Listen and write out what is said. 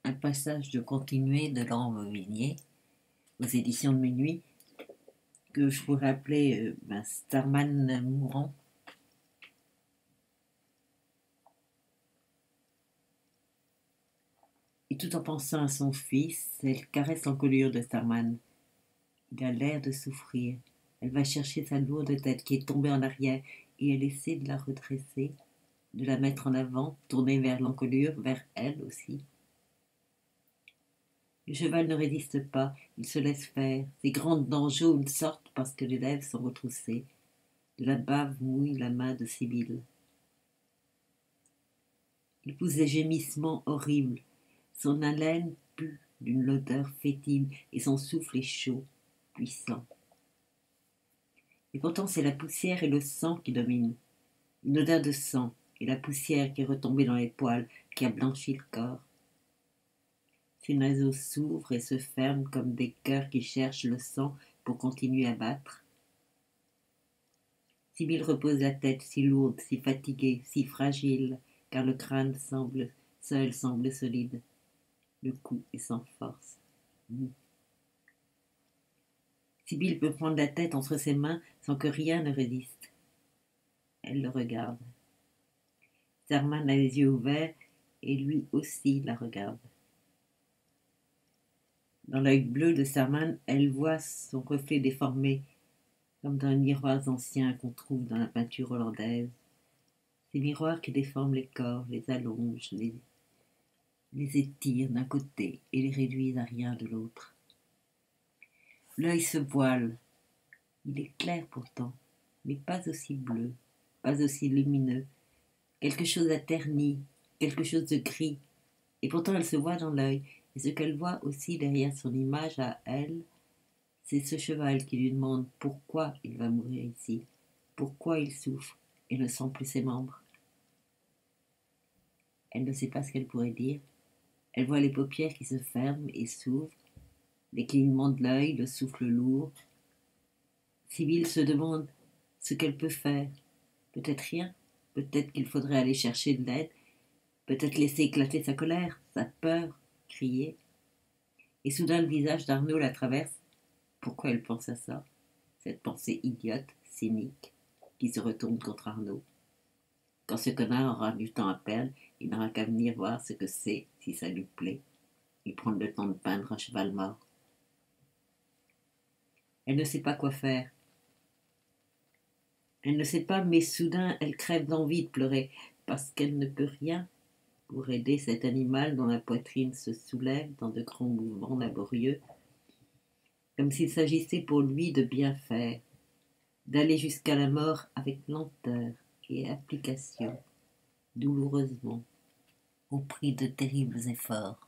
Un passage de continué de Laurent Vauvilliers aux éditions de Minuit que je pourrais appeler Starman mourant. Et tout en pensant à son fils, elle caresse l'encolure de Starman. Il a l'air de souffrir. Elle va chercher sa lourde tête qui est tombée en arrière et elle essaie de la redresser, de la mettre en avant, tournée vers l'encolure, vers elle aussi. Le cheval ne résiste pas, il se laisse faire. Ses grandes dents jaunes sortent parce que les lèvres sont retroussées. De la bave mouille la main de Sibylle. Il pousse des gémissements horribles. Son haleine pue d'une odeur fétide et son souffle est chaud, puissant. Et pourtant c'est la poussière et le sang qui dominent. Une odeur de sang et la poussière qui est retombée dans les poils, qui a blanchi le corps. Ses naseaux s'ouvrent et se ferment comme des cœurs qui cherchent le sang pour continuer à battre. Sibylle repose la tête si lourde, si fatiguée, si fragile, car le crâne seul semble solide. Le cou est sans force. Sibylle peut prendre la tête entre ses mains sans que rien ne résiste. Elle le regarde. Starman a les yeux ouverts et lui aussi la regarde. Dans l'œil bleu de Starman, elle voit son reflet déformé, comme dans les miroirs anciens qu'on trouve dans la peinture hollandaise. Ces miroirs qui déforment les corps, les allongent, les étirent d'un côté et les réduisent à rien de l'autre. L'œil se voile. Il est clair pourtant, mais pas aussi bleu, pas aussi lumineux. Quelque chose a terni, quelque chose de gris. Et pourtant elle se voit dans l'œil. Et ce qu'elle voit aussi derrière son image à elle, c'est ce cheval qui lui demande pourquoi il va mourir ici, pourquoi il souffre et ne sent plus ses membres. Elle ne sait pas ce qu'elle pourrait dire. Elle voit les paupières qui se ferment et s'ouvrent, les clignements de l'œil, le souffle lourd. Sibylle se demande ce qu'elle peut faire. Peut-être rien. Peut-être qu'il faudrait aller chercher de l'aide. Peut-être laisser éclater sa colère, sa peur, crier. Et soudain le visage d'Arnaud la traverse. Pourquoi elle pense à ça? Cette pensée idiote, cynique, qui se retourne contre Arnaud. Quand ce connard aura du temps à perdre, il n'aura qu'à venir voir ce que c'est, si ça lui plaît, et prendre le temps de peindre un cheval mort. Elle ne sait pas quoi faire. Elle ne sait pas, mais soudain elle crève d'envie de pleurer, parce qu'elle ne peut rien pour aider cet animal dont la poitrine se soulève dans de grands mouvements laborieux, comme s'il s'agissait pour lui de bien faire, d'aller jusqu'à la mort avec lenteur et application, douloureusement, au prix de terribles efforts.